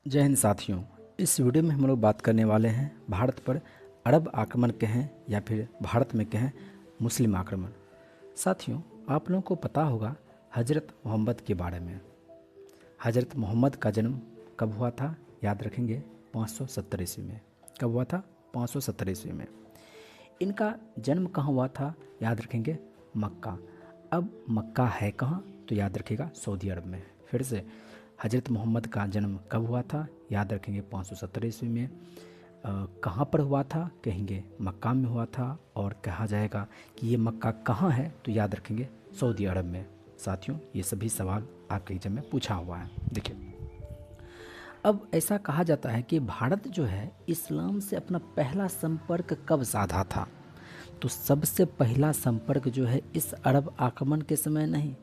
जय हिंद साथियों। इस वीडियो में हम लोग बात करने वाले हैं भारत पर अरब आक्रमण कहें या फिर भारत में कहें मुस्लिम आक्रमण। साथियों, आप लोगों को पता होगा हज़रत मोहम्मद के बारे में। हज़रत मोहम्मद का जन्म कब हुआ था? याद रखेंगे 570 ईस्वी में। कब हुआ था? 570 ईस्वी में। इनका जन्म कहाँ हुआ था? याद रखेंगे मक्का। अब मक्का है कहाँ? तो याद रखिएगा सऊदी अरब में। फिर से, हज़रत मोहम्मद का जन्म कब हुआ था? याद रखेंगे 570 ईस्वी में। कहाँ पर हुआ था? कहेंगे मक्का में हुआ था। और कहा जाएगा कि ये मक्का कहाँ है? तो याद रखेंगे सऊदी अरब में। साथियों, ये सभी सवाल आपके एग्जाम में पूछा हुआ है। देखिए, अब ऐसा कहा जाता है कि भारत जो है इस्लाम से अपना पहला संपर्क कब साधा था? तो सबसे पहला संपर्क जो है इस अरब आक्रमण के समय नहीं,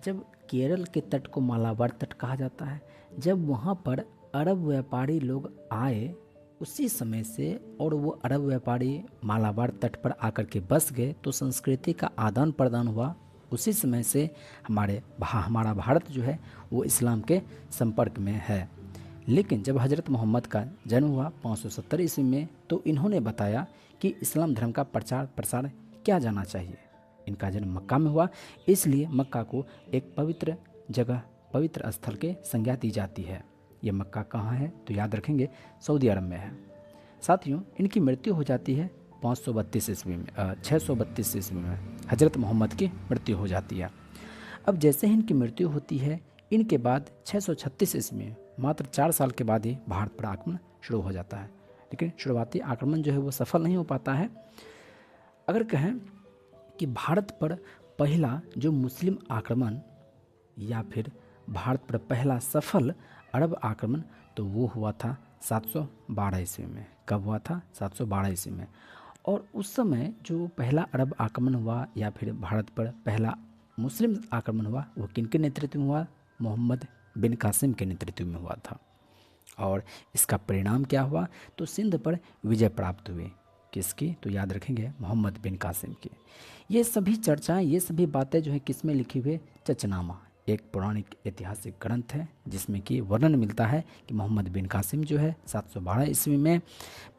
जब केरल के तट को मालाबार तट कहा जाता है, जब वहाँ पर अरब व्यापारी लोग आए उसी समय से, और वो अरब व्यापारी मालाबार तट पर आकर के बस गए तो संस्कृति का आदान प्रदान हुआ। उसी समय से हमारा भारत जो है वो इस्लाम के संपर्क में है। लेकिन जब हज़रत मोहम्मद का जन्म हुआ 570 ईस्वी में, तो इन्होंने बताया कि इस्लाम धर्म का प्रचार प्रसार किया जाना चाहिए। इनका जन्म मक्का में हुआ, इसलिए मक्का को एक पवित्र जगह, पवित्र स्थल के संज्ञा दी जाती है। ये मक्का कहाँ है? तो याद रखेंगे सऊदी अरब में है। साथियों, इनकी मृत्यु हो जाती है 532 ईस्वी में, 632 ईस्वी में हज़रत मोहम्मद की मृत्यु हो जाती है। अब जैसे ही इनकी मृत्यु होती है, इनके बाद 636 ईस्वी में, मात्र 4 साल के बाद ही भारत पर आक्रमण शुरू हो जाता है। लेकिन शुरुआती आक्रमण जो है वो सफल नहीं हो पाता है। अगर कहें कि भारत पर पहला जो मुस्लिम आक्रमण या फिर भारत पर पहला सफल अरब आक्रमण, तो वो हुआ था 712 ईस्वी में। कब हुआ था? 712 ईस्वी में। और उस समय जो पहला अरब आक्रमण हुआ या फिर भारत पर पहला मुस्लिम आक्रमण हुआ, वो किन के नेतृत्व में हुआ? मोहम्मद बिन कासिम के नेतृत्व में हुआ था। और इसका परिणाम क्या हुआ? तो सिंध पर विजय प्राप्त हुई। किसकी? तो याद रखेंगे मोहम्मद बिन कासिम की। ये सभी चर्चाएं, ये सभी बातें जो है किस में लिखी हुई? चचनामा, एक पौराणिक ऐतिहासिक ग्रंथ है जिसमें कि वर्णन मिलता है कि मोहम्मद बिन कासिम जो है 712 ईस्वी में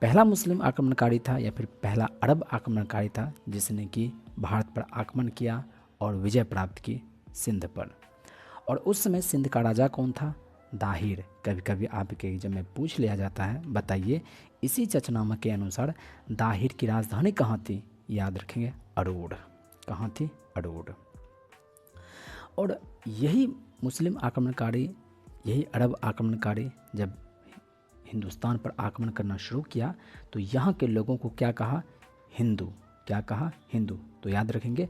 पहला मुस्लिम आक्रमणकारी था या फिर पहला अरब आक्रमणकारी था जिसने कि भारत पर आक्रमण किया और विजय प्राप्त की सिंध पर। और उस समय सिंध का राजा कौन था? दाहिर। कभी कभी आपके एग्जाम में पूछ लिया जाता है, बताइए इसी चचनामा के अनुसार दाहिर की राजधानी कहाँ थी? याद रखेंगे अरूड़। कहाँ थी? अरूड़। और यही मुस्लिम आक्रमणकारी, यही अरब आक्रमणकारी जब हिंदुस्तान पर आक्रमण करना शुरू किया तो यहाँ के लोगों को क्या कहा? हिंदू। क्या कहा? हिंदू। तो याद रखेंगे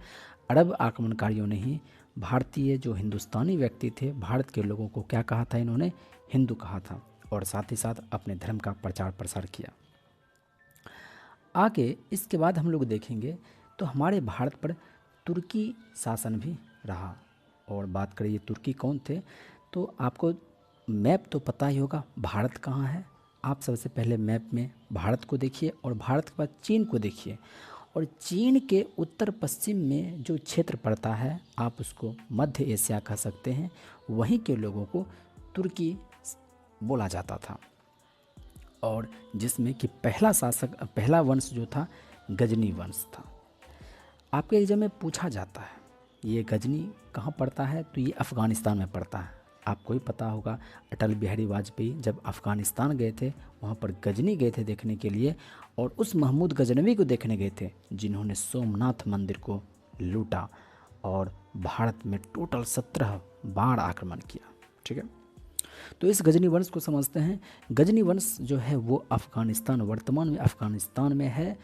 अरब आक्रमणकारियों ने ही भारतीय जो हिंदुस्तानी व्यक्ति थे, भारत के लोगों को क्या कहा था? इन्होंने हिंदू कहा था। और साथ ही साथ अपने धर्म का प्रचार प्रसार किया। आगे इसके बाद हम लोग देखेंगे तो हमारे भारत पर तुर्की शासन भी रहा। और बात करें ये तुर्की कौन थे, तो आपको मैप तो पता ही होगा भारत कहाँ है। आप सबसे पहले मैप में भारत को देखिए और भारत के बाद चीन को देखिए। और चीन के उत्तर पश्चिम में जो क्षेत्र पड़ता है, आप उसको मध्य एशिया कह सकते हैं। वहीं के लोगों को तुर्की बोला जाता था। और जिसमें कि पहला शासक, पहला वंश जो था गजनी वंश था। आपके एग्जाम में पूछा जाता है ये गजनी कहाँ पड़ता है? तो ये अफ़गानिस्तान में पड़ता है। आपको ही पता होगा अटल बिहारी वाजपेयी जब अफ़गानिस्तान गए थे, वहाँ पर गजनी गए थे देखने के लिए, और उस महमूद गजनवी को देखने गए थे जिन्होंने सोमनाथ मंदिर को लूटा और भारत में टोटल 17 बार आक्रमण किया। ठीक है, तो इस गजनी वंश को समझते हैं। गजनी वंश जो है वो अफ़गानिस्तान, वर्तमान में अफ़गानिस्तान में है।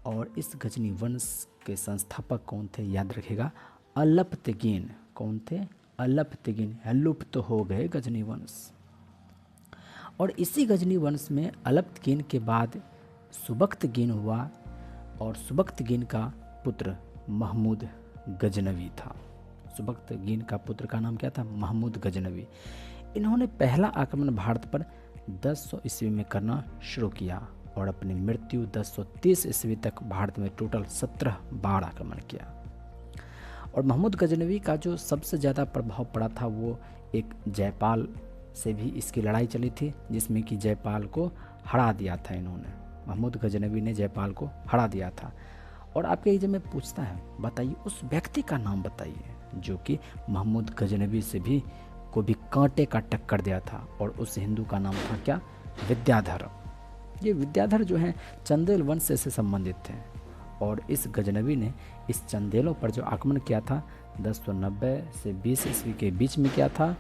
और इस गजनी वंश के संस्थापक कौन थे? याद रखिएगा अलप्तगीन। कौन थे? अलप्तगीन। लुप्त तो हो गए गजनी वंश। और इसी गजनी वंश में अलप्तगीन के बाद सुबख्तगीन हुआ, और सुबख्तगीन का पुत्र महमूद गजनवी था। सुबख्तगीन का पुत्र का नाम क्या था? महमूद गजनवी। इन्होंने पहला आक्रमण भारत पर 1000 ईस्वी में करना शुरू किया और अपनी मृत्यु 1030 ईस्वी तक भारत में टोटल 17 बार आक्रमण किया। और महमूद गजनवी का जो सबसे ज़्यादा प्रभाव पड़ा था वो एक जयपाल से भी इसकी लड़ाई चली थी, जिसमें कि जयपाल को हरा दिया था इन्होंने। महमूद गजनवी ने जयपाल को हरा दिया था। और आपके जब मैं पूछता है, बताइए उस व्यक्ति का नाम बताइए जो कि महमूद गजनवी से भी को भी कांटे का टक्कर दिया था, और उस हिंदू का नाम था क्या? विद्याधर। ये विद्याधर जो हैं चंदेल वंश से संबंधित थे, और इस गजनवी ने इस चंदेलों पर जो आक्रमण किया था 1090 से 20 ईस्वी के बीच में किया था।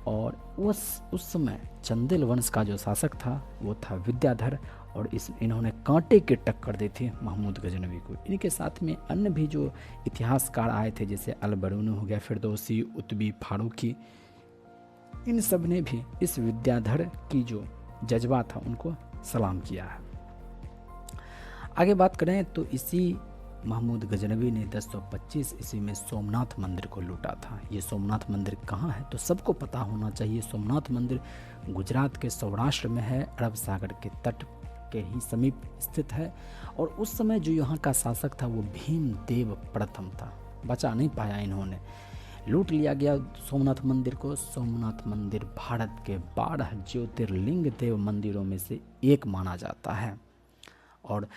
और उस समय चंदेल वंश का जो शासक था वो था विद्याधर, और इन्होंने कांटे की टक्कर दी थी महमूद गजनवी को। इनके साथ में अन्य भी जो इतिहासकार आए थे, जैसे अल-बरूनी हो गया, फिरदौसी, उतबी, फारूकी, इन सब ने भी इस विद्याधर की जो जज्बा था उनको सलाम किया है। आगे बात करें तो इसी महमूद गजनवी ने 1025 ईस्वी में सोमनाथ मंदिर को लूटा था। ये सोमनाथ मंदिर कहाँ है तो सबको पता होना चाहिए। सोमनाथ मंदिर गुजरात के सौराष्ट्र में है, अरब सागर के तट के ही समीप स्थित है। और उस समय जो यहाँ का शासक था वो भीमदेव प्रथम था। बचा नहीं पाया, इन्होंने लूट लिया गया सोमनाथ मंदिर को। सोमनाथ मंदिर भारत के 12 ज्योतिर्लिंग देव मंदिरों में से एक माना जाता है, और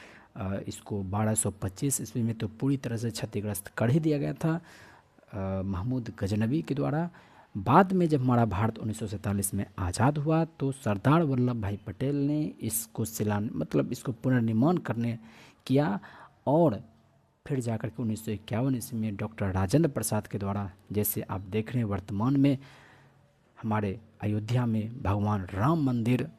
इसको 1225 ईस्वी में तो पूरी तरह से क्षतिग्रस्त कर ही दिया गया था महमूद गजनवी के द्वारा। बाद में जब हमारा भारत 1947 में आज़ाद हुआ तो सरदार वल्लभ भाई पटेल ने इसको इसको पुनर्निर्माण करने किया, और फिर जाकर के 1951 ईस्वी में डॉक्टर राजेंद्र प्रसाद के द्वारा, जैसे आप देख रहे हैं वर्तमान में हमारे अयोध्या में भगवान राम मंदिर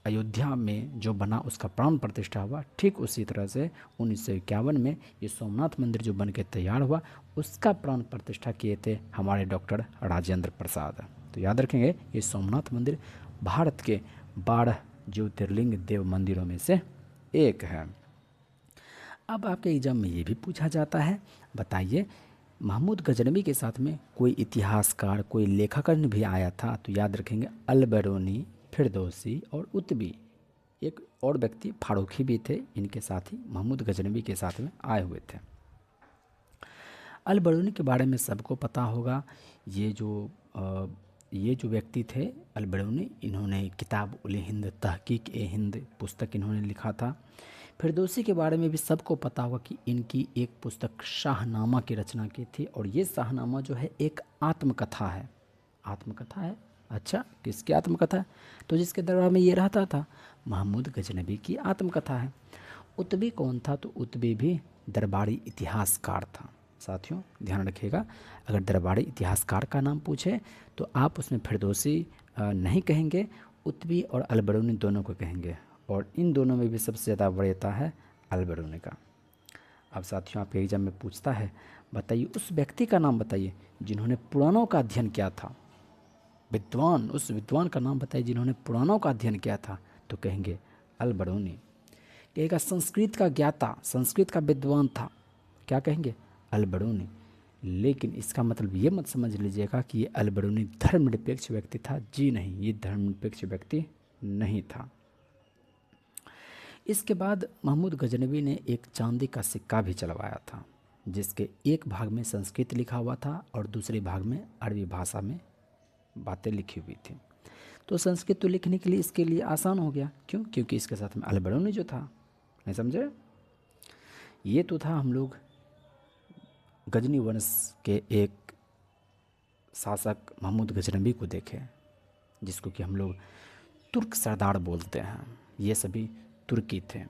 अयोध्या में जो बना उसका प्राण प्रतिष्ठा हुआ, ठीक उसी तरह से 1951 में ये सोमनाथ मंदिर जो बन के तैयार हुआ उसका प्राण प्रतिष्ठा किए थे हमारे डॉक्टर राजेंद्र प्रसाद। तो याद रखेंगे ये सोमनाथ मंदिर भारत के 12 ज्योतिर्लिंग देव मंदिरों में से एक है। अब आपके एग्जाम में ये भी पूछा जाता है, बताइए महमूद गजनवी के साथ में कोई इतिहासकार, कोई लेखकन भी आया था? तो याद रखेंगे अल-बरूनी, फिरदौसी और उतबी, एक और व्यक्ति फारूकी भी थे, इनके साथ ही महमूद गजनवी के साथ में आए हुए थे। अल-बरूनी के बारे में सबको पता होगा। ये जो व्यक्ति थे अल-बरूनी, इन्होंने किताब उल हिंद, तहकीक ए हिंद पुस्तक इन्होंने लिखा था। फिरदौसी के बारे में भी सबको पता होगा कि इनकी एक पुस्तक शाहनामा की रचना की थी, और ये शाहनामा जो है एक आत्मकथा है। आत्मकथा है, अच्छा किसकी आत्मकथा है? तो जिसके दरबार में ये रहता था महमूद गजनवी की आत्मकथा है। उतबी कौन था? तो उतबी भी दरबारी इतिहासकार था। साथियों ध्यान रखिएगा, अगर दरबारी इतिहासकार का नाम पूछे तो आप उसमें फिरदौसी नहीं कहेंगे, उतबी और अल-बरूनी दोनों को कहेंगे, और इन दोनों में भी सबसे ज़्यादा वरीयता है अल-बरूनी का। अब साथियों आपके एग्जाम में पूछता है, बताइए उस व्यक्ति का नाम बताइए जिन्होंने पुराणों का अध्ययन किया था। विद्वान, उस विद्वान का नाम बताइए जिन्होंने पुराणों का अध्ययन किया था। तो कहेंगे अल-बरूनी। कहेगा संस्कृत का ज्ञाता, संस्कृत का विद्वान था, क्या कहेंगे? अल-बरूनी। लेकिन इसका मतलब ये मत समझ लीजिएगा कि ये अल-बरूनी धर्मनिरपेक्ष व्यक्ति था। जी नहीं, ये धर्मनिरपेक्ष व्यक्ति नहीं था। इसके बाद महमूद गजनवी ने एक चांदी का सिक्का भी चलवाया था, जिसके एक भाग में संस्कृत लिखा हुआ था और दूसरे भाग में अरबी भाषा में बातें लिखी हुई थी। तो संस्कृत तो लिखने के लिए इसके लिए आसान हो गया, क्यों? क्योंकि इसके साथ में अल-बरूनी जो था, नहीं समझे? ये तो था हम लोग गजनी वंश के एक शासक महमूद गजनवी को देखे, जिसको कि हम लोग तुर्क सरदार बोलते हैं। ये सभी तुर्की थे।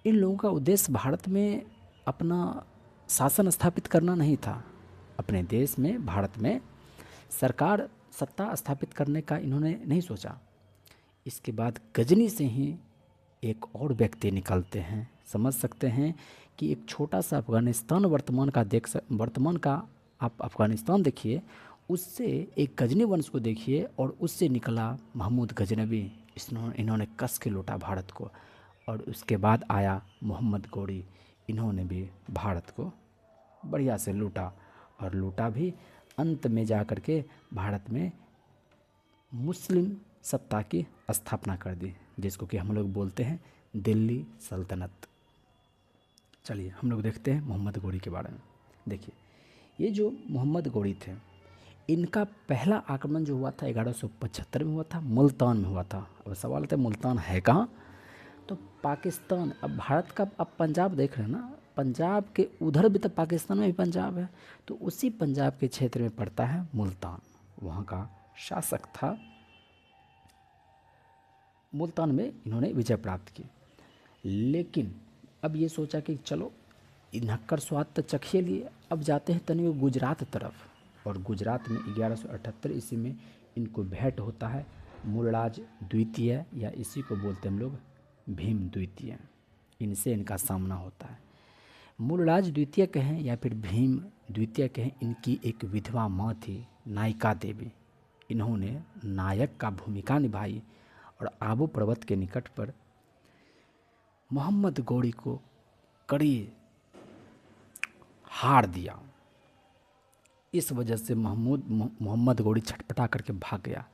इन लोगों का उद्देश्य भारत में अपना शासन स्थापित करना नहीं था। अपने देश में, भारत में सरकार सत्ता स्थापित करने का इन्होंने नहीं सोचा। इसके बाद गजनी से ही एक और व्यक्ति निकलते हैं। समझ सकते हैं कि एक छोटा सा अफ़गानिस्तान वर्तमान का आप अफ़गानिस्तान देखिए, उससे एक गजनी वंश को देखिए, और उससे निकला महमूद गजनवी। इन्होंने कस के लूटा भारत को। और उसके बाद आया मोहम्मद गौरी, इन्होंने भी भारत को बढ़िया से लूटा, और लूटा भी अंत में जा कर के भारत में मुस्लिम सत्ता की स्थापना कर दी, जिसको कि हम लोग बोलते हैं दिल्ली सल्तनत। चलिए हम लोग देखते हैं मोहम्मद गौरी के बारे में। देखिए, ये जो मोहम्मद गौरी थे, इनका पहला आक्रमण जो हुआ था 1175 में हुआ था, मुल्तान में हुआ था। अब सवाल आता है मुल्तान है कहाँ? तो पाकिस्तान, अब भारत का अब पंजाब देख रहे हैं ना, पंजाब के उधर भी तो पाकिस्तान में भी पंजाब है, तो उसी पंजाब के क्षेत्र में पड़ता है मुल्तान। वहाँ का शासक था, मुल्तान में इन्होंने विजय प्राप्त की। लेकिन अब ये सोचा कि चलो नक्कर स्वाद तो चखिए लिए, अब जाते हैं तनिक गुजरात तरफ। और गुजरात में 1178 ईस्वी में इनको भेंट होता है मूलराज द्वितीय, या इसी को बोलते हम लोग भीम द्वितीय। इनसे इनका सामना होता है। मूलराज द्वितीय कहें या फिर भीम द्वितीय कहें, इनकी एक विधवा माँ थी नायिका देवी। इन्होंने नायक का भूमिका निभाई और आबू पर्वत के निकट पर मोहम्मद गौरी को कड़ी हार दिया। इस वजह से मोहम्मद गौरी छटपटा करके भाग गया।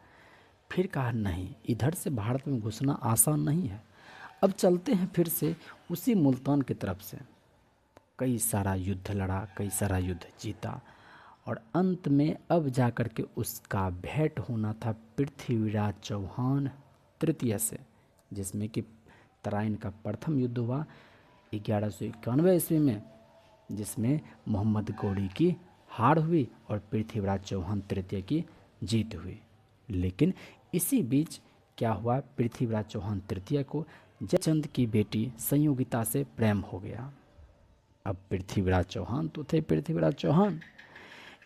फिर कहा नहीं, इधर से भारत में घुसना आसान नहीं है, अब चलते हैं फिर से उसी मुल्तान की तरफ से। कई सारा युद्ध लड़ा, कई सारा युद्ध जीता, और अंत में अब जा कर के उसका भेंट होना था पृथ्वीराज चौहान तृतीय से, जिसमें कि तराइन का प्रथम युद्ध हुआ 1191 ईस्वी में, जिसमें मोहम्मद गौरी की हार हुई और पृथ्वीराज चौहान तृतीय की जीत हुई। लेकिन इसी बीच क्या हुआ, पृथ्वीराज चौहान तृतीय को जयचंद की बेटी संयोगिता से प्रेम हो गया। अब पृथ्वीराज चौहान तो थे पृथ्वीराज चौहान,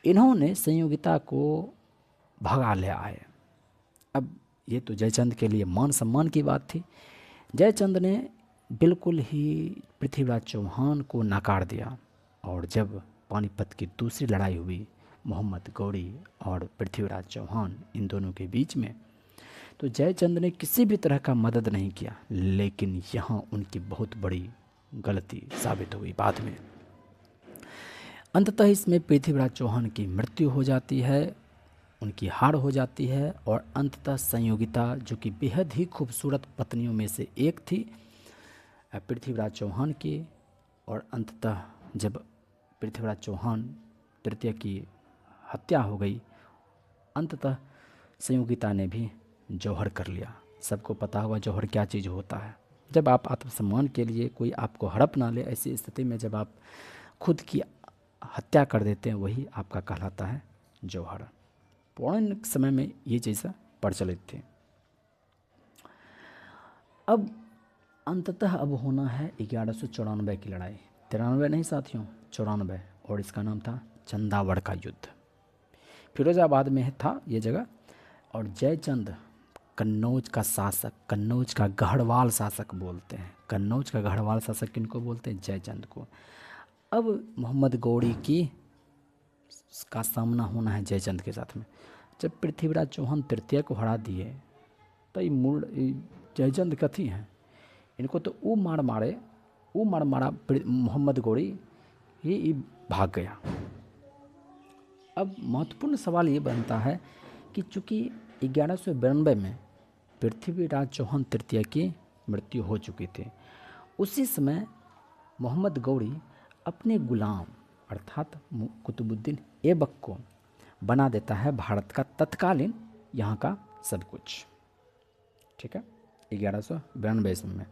इन्होंने संयोगिता को भगा ले आए। अब ये तो जयचंद के लिए मान सम्मान की बात थी। जयचंद ने बिल्कुल ही पृथ्वीराज चौहान को नकार दिया, और जब पानीपत की दूसरी लड़ाई हुई मोहम्मद गौरी और पृथ्वीराज चौहान इन दोनों के बीच में, तो जयचंद ने किसी भी तरह का मदद नहीं किया। लेकिन यहाँ उनकी बहुत बड़ी गलती साबित हुई बाद में। अंततः इसमें पृथ्वीराज चौहान की मृत्यु हो जाती है, उनकी हार हो जाती है, और अंततः संयोगिता, जो कि बेहद ही खूबसूरत पत्नियों में से एक थी पृथ्वीराज चौहान की, और अंततः जब पृथ्वीराज चौहान तृतीय की हत्या हो गई, अंततः संयोगिता ने भी जौहर कर लिया। सबको पता होगा जौहर क्या चीज़ होता है। जब आप आत्मसम्मान के लिए कोई आपको हड़प ना ले, ऐसी स्थिति में जब आप खुद की हत्या कर देते हैं, वही आपका कहलाता है जौहर। पौराणिक समय में ये चीज़ें प्रचलित थी। अब अंततः अब होना है 1194 की लड़ाई, 93 नहीं साथियों, 94, और इसका नाम था चंदावड़ का युद्ध। फिरोजाबाद में था ये जगह, और जयचंद कन्नौज का शासक, कन्नौज का गढ़वाल शासक बोलते हैं। कन्नौज का गढ़वाल शासक किनको बोलते हैं? जयचंद को। अब मोहम्मद गौरी की का सामना होना है जयचंद के साथ में। जब पृथ्वीराज चौहान तृतीय को हरा दिए, तो ये मूल जयचंद कथी हैं, इनको तो वो मार मारा मोहम्मद गौरी, ये भाग गया। अब महत्वपूर्ण सवाल ये बनता है कि चूँकि 1192 में पृथ्वीराज चौहान तृतीय की मृत्यु हो चुकी थी, उसी समय मोहम्मद गौरी अपने गुलाम अर्थात कुतुबुद्दीन ऐबक को बना देता है भारत का तत्कालीन यहाँ का सब कुछ। ठीक है, 1192 ईस्वी में।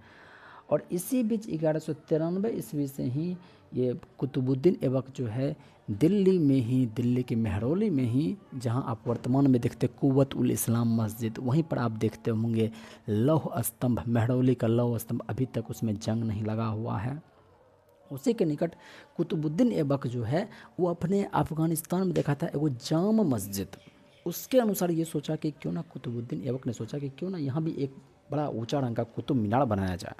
और इसी बीच 1193 ईस्वी से ही ये कुतुबुद्दीन ऐबक जो है दिल्ली में ही, दिल्ली के मेहरौली में ही, जहाँ आप वर्तमान में देखते कुव्वत उल इस्लाम मस्जिद, वहीं पर आप देखते होंगे लौह स्तंभ, मेहरौली का लौह स्तंभ अभी तक उसमें जंग नहीं लगा हुआ है। उसी के निकट कुतुबुद्दीन ऐबक जो है वो अपने अफ़गानिस्तान में देखा था एगो जाम मस्जिद। उसके अनुसार ये सोचा कि क्यों ना कुतुबुद्दीन ऐबक ने सोचा कि क्यों ना यहाँ भी एक बड़ा ऊंचा रंग का कुतुब मीनार बनाया जाए।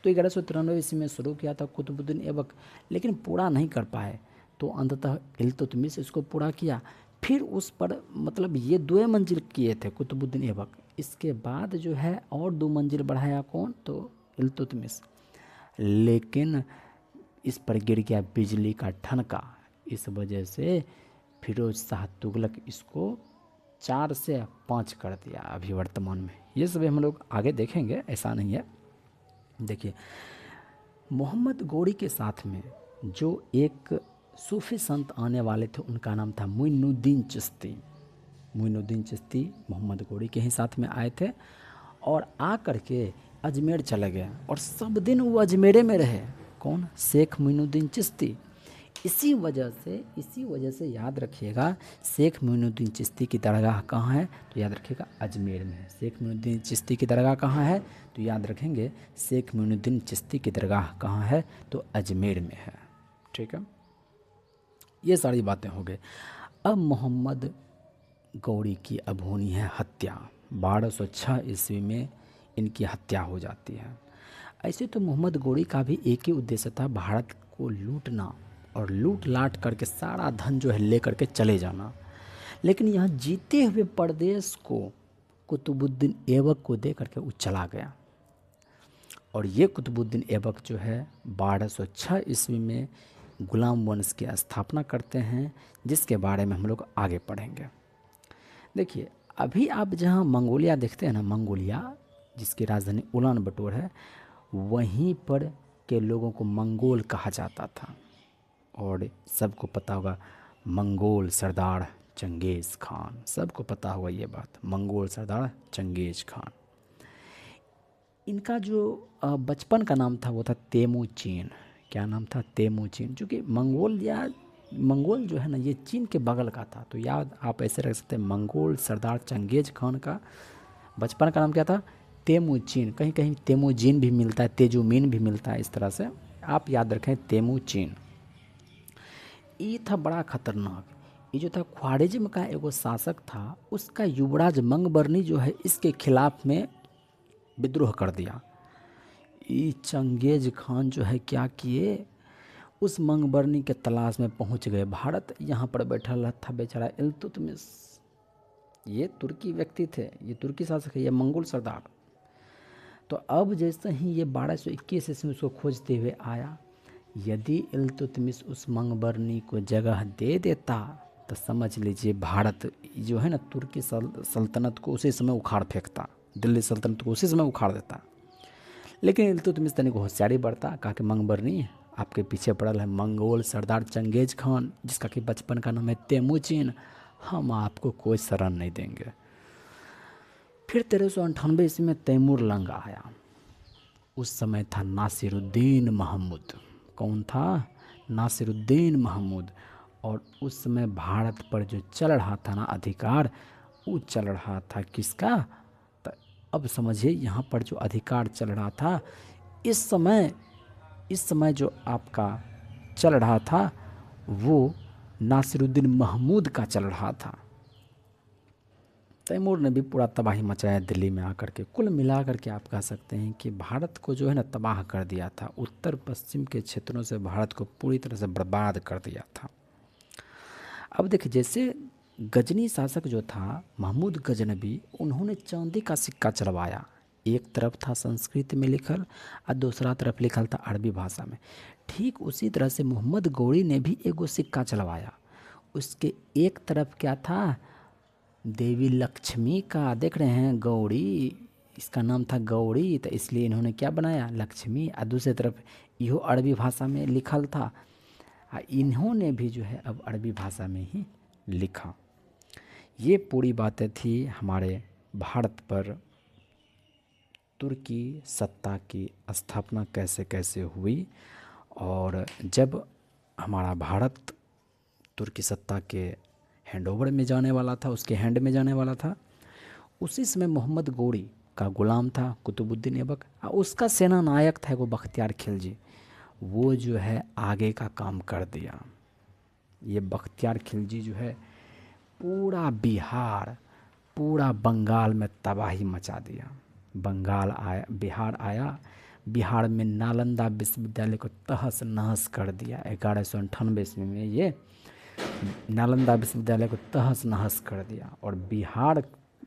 तो 1193 ईस्वी में शुरू किया था कुतुबुद्दीन ऐबक, लेकिन पूरा नहीं कर पाए, तो अंततः इल्तुतमिश इसको पूरा किया। फिर उस पर मतलब ये 2 मंजिल किए थे कुतुबुद्दीन ऐबक, इसके बाद जो है और 2 मंजिल बढ़ाया कौन? तो इल्तुतमिश। लेकिन इस पर गिर गया बिजली का ठनका, इस वजह से फिरोज शाह तुगलक इसको 4 से 5 कर दिया अभी वर्तमान में। ये सब हम लोग आगे देखेंगे, ऐसा नहीं है। देखिए मोहम्मद गौरी के साथ में जो एक सूफ़ी संत आने वाले थे, उनका नाम था मोइनुद्दीन चिश्ती। मोइनुद्दीन चिश्ती मोहम्मद गौरी के ही साथ में आए थे और आ कर के अजमेर चले गए और सब दिन वो अजमेरे में रहे। कौन? शेख मोइनुद्दीन चिश्ती। इसी वजह से याद रखिएगा, शेख मोइनुद्दीन चिश्ती की दरगाह कहाँ है? तो याद रखिएगा अजमेर में है। शेख मोइनुद्दीन चिश्ती की दरगाह कहाँ है? तो याद रखेंगे शेख मोइनुद्दीन चिश्ती की दरगाह कहाँ है? तो अजमेर में है। ठीक है, ये सारी बातें हो गई। अब मोहम्मद गौरी की अब होनी है हत्या। 1206 ईस्वी में इनकी हत्या हो जाती है। ऐसे तो मोहम्मद गौरी का भी एक ही उद्देश्य था, भारत को लूटना और लूट लाट करके सारा धन जो है ले करके चले जाना। लेकिन यहाँ जीते हुए प्रदेश को कुतुबुद्दीन ऐबक को दे करके वो चला गया। और ये कुतुबुद्दीन ऐबक जो है 1206 ईस्वी में गुलाम वंश की स्थापना करते हैं, जिसके बारे में हम लोग आगे पढ़ेंगे। देखिए, अभी आप जहाँ मंगोलिया देखते हैं ना, मंगोलिया जिसकी राजधानी उलान बटोर है, वहीं पर के लोगों को मंगोल कहा जाता था। और सबको पता होगा मंगोल सरदार चंगेज़ खान, सबको पता होगा ये बात, मंगोल सरदार चंगेज़ खान। इनका जो बचपन का नाम था वो था तेमुचीन। क्या नाम था? तेमुचीन। चूँकि मंगोल जो है ना, ये चीन के बगल का था, तो याद आप ऐसे रख सकते हैं, मंगोल सरदार चंगेज़ खान का बचपन का नाम क्या था? तेमुचीन। कहीं कहीं तेमुजीन भी मिलता है, तेजुमीन भी मिलता है, इस तरह से आप याद रखें तेमुचीन। ये था बड़ा खतरनाक। ये जो था ख्वारिज्म का एगो शासक था, उसका युवराज मंगबरनी जो है इसके खिलाफ में विद्रोह कर दिया। ये चंगेज खान जो है क्या किए, उस मंगबरनी के तलाश में पहुंच गए। भारत यहाँ पर बैठा था बेचारा इल्तुतमिश। ये तुर्की व्यक्ति थे, ये तुर्की शासक है, ये मंगोल सरदार। तो अब जैसे ही ये 1221 ईस्वी में उसको खोजते हुए आया, यदि इल्तुतमिश उस मंगबरनी को जगह दे देता तो समझ लीजिए भारत जो है ना, तुर्की सल्तनत को उसी समय उखाड़ फेंकता, दिल्ली सल्तनत को उसी समय उखाड़ देता। लेकिन इल्तुतमिश तनिक होशियारी बरता, कहा कि मंगबरनी आपके पीछे पड़ल है मंगोल सरदार चंगेज खान, जिसका कि बचपन का नाम है तेमुचीन, हम आपको कोई शरण नहीं देंगे। फिर 1398 ईस्वी में तैमूर लंग आया। उस समय था नासिरुद्दीन महमूद। कौन था? नासिरुद्दीन महमूद। और उस समय भारत पर जो चल रहा था ना अधिकार, वो चल रहा था किसका? तो अब समझिए यहाँ पर जो अधिकार चल रहा था, इस समय जो आपका चल रहा था वो नासिरुद्दीन महमूद का चल रहा था। तैमूर ने भी पूरा तबाही मचाया दिल्ली में आकर के। कुल मिलाकर के आप कह सकते हैं कि भारत को जो है ना तबाह कर दिया था। उत्तर पश्चिम के क्षेत्रों से भारत को पूरी तरह से बर्बाद कर दिया था। अब देखिए, जैसे गजनी शासक जो था महमूद गजनबी, उन्होंने चांदी का सिक्का चलवाया। एक तरफ था संस्कृत में लिखल और दूसरा तरफ लिखल था अरबी भाषा में। ठीक उसी तरह से मोहम्मद गौरी ने भी एगो सिक्का चलवाया। उसके एक तरफ क्या था? देवी लक्ष्मी का। देख रहे हैं गौरी, इसका नाम था गौरी, तो इसलिए इन्होंने क्या बनाया? लक्ष्मी। और दूसरी तरफ इहो अरबी भाषा में लिखल था, इन्होंने भी जो है अब अरबी भाषा में ही लिखा। ये पूरी बातें थी हमारे भारत पर तुर्की सत्ता की स्थापना कैसे कैसे हुई। और जब हमारा भारत तुर्की सत्ता के हैंडओवर में जाने वाला था, उसके हैंड में जाने वाला था, उसी समय मोहम्मद गौरी का गुलाम था कुतुबुद्दीन ऐबक, और उसका सेना नायक था वो बख्तियार खिलजी। वो जो है आगे का काम कर दिया। ये बख्तियार खिलजी जो है पूरा बिहार, पूरा बंगाल में तबाही मचा दिया। बंगाल आया, बिहार आया, बिहार में नालंदा विश्वविद्यालय को तहस नहस कर दिया। 1198 ईस्वी में ये नालंदा विश्वविद्यालय को तहस नहस कर दिया। और बिहार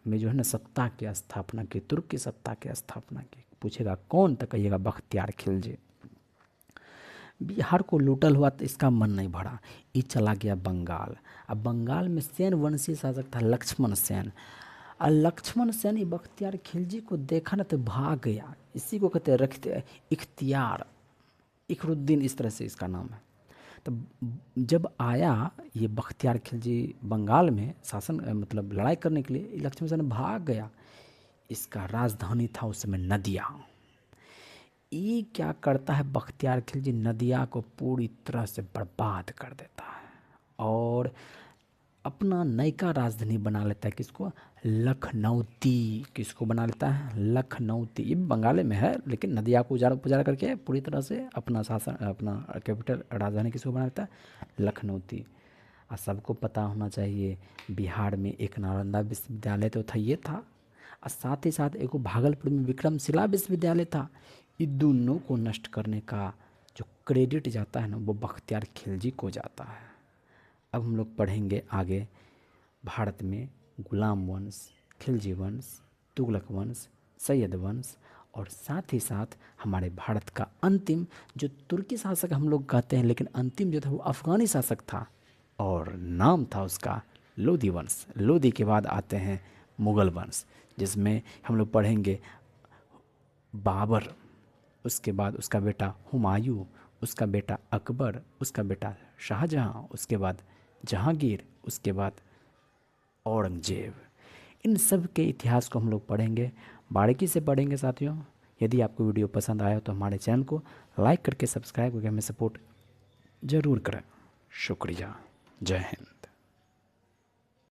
में जो है ना सत्ता की स्थापना की, तुर्की सत्ता की स्थापना की। पूछेगा कौन? तो कहिएगा बख्तियार खिलजी। बिहार को लूटल हुआ तो इसका मन नहीं भरा, ये चला गया बंगाल। अब बंगाल में सेन वंशीय शासक था लक्ष्मण सेन, और लक्ष्मण सेन बख्तियार खिलजी को देखा ना तो भाग गया। इसी को कहते हैं रखते इख्तियार, इखरुद्दीन, इस तरह से इसका नाम है। तब जब आया ये बख्तियार खिलजी बंगाल में शासन मतलब लड़ाई करने के लिए, लक्ष्मण सेन भाग गया। इसका राजधानी था उस समय नदिया। ये क्या करता है बख्तियार खिलजी, नदिया को पूरी तरह से बर्बाद कर देता है और अपना नयका राजधानी बना लेता है। किसको? लखनऊती। किसको बना लेता है? लखनऊती। ये भी बंगाल में है, लेकिन नदिया को उजाड़ पुजार करके पूरी तरह से अपना शासन, अपना कैपिटल राजधानी किसको बना लेता है? लखनऊती। और सबको पता होना चाहिए बिहार में एक नालंदा विश्वविद्यालय तो था, ये था, और साथ ही साथ एक भागलपुर में विक्रमशिला विश्वविद्यालय था। ये दोनों को नष्ट करने का जो क्रेडिट जाता है ना, वो बख्तियार खिलजी को जाता है। अब हम लोग पढ़ेंगे आगे भारत में गुलाम वंश, खिलजी वंश, तुगलक वंश, सैयद वंश, और साथ ही साथ हमारे भारत का अंतिम जो तुर्की शासक हम लोग कहते हैं, लेकिन अंतिम जो था वो अफ़गानी शासक था और नाम था उसका लोदी वंश। लोदी के बाद आते हैं मुग़ल वंश, जिसमें हम लोग पढ़ेंगे बाबर, उसके बाद उसका बेटा हुमायूं, उसका बेटा अकबर, उसका बेटा शाहजहां, उसके बाद जहांगीर, उसके बाद औरंगजेब। इन सब के इतिहास को हम लोग पढ़ेंगे, बारीकी से पढ़ेंगे साथियों। यदि आपको वीडियो पसंद आया तो हमारे चैनल को लाइक करके सब्सक्राइब करके हमें सपोर्ट ज़रूर करें। शुक्रिया। जय हिंद।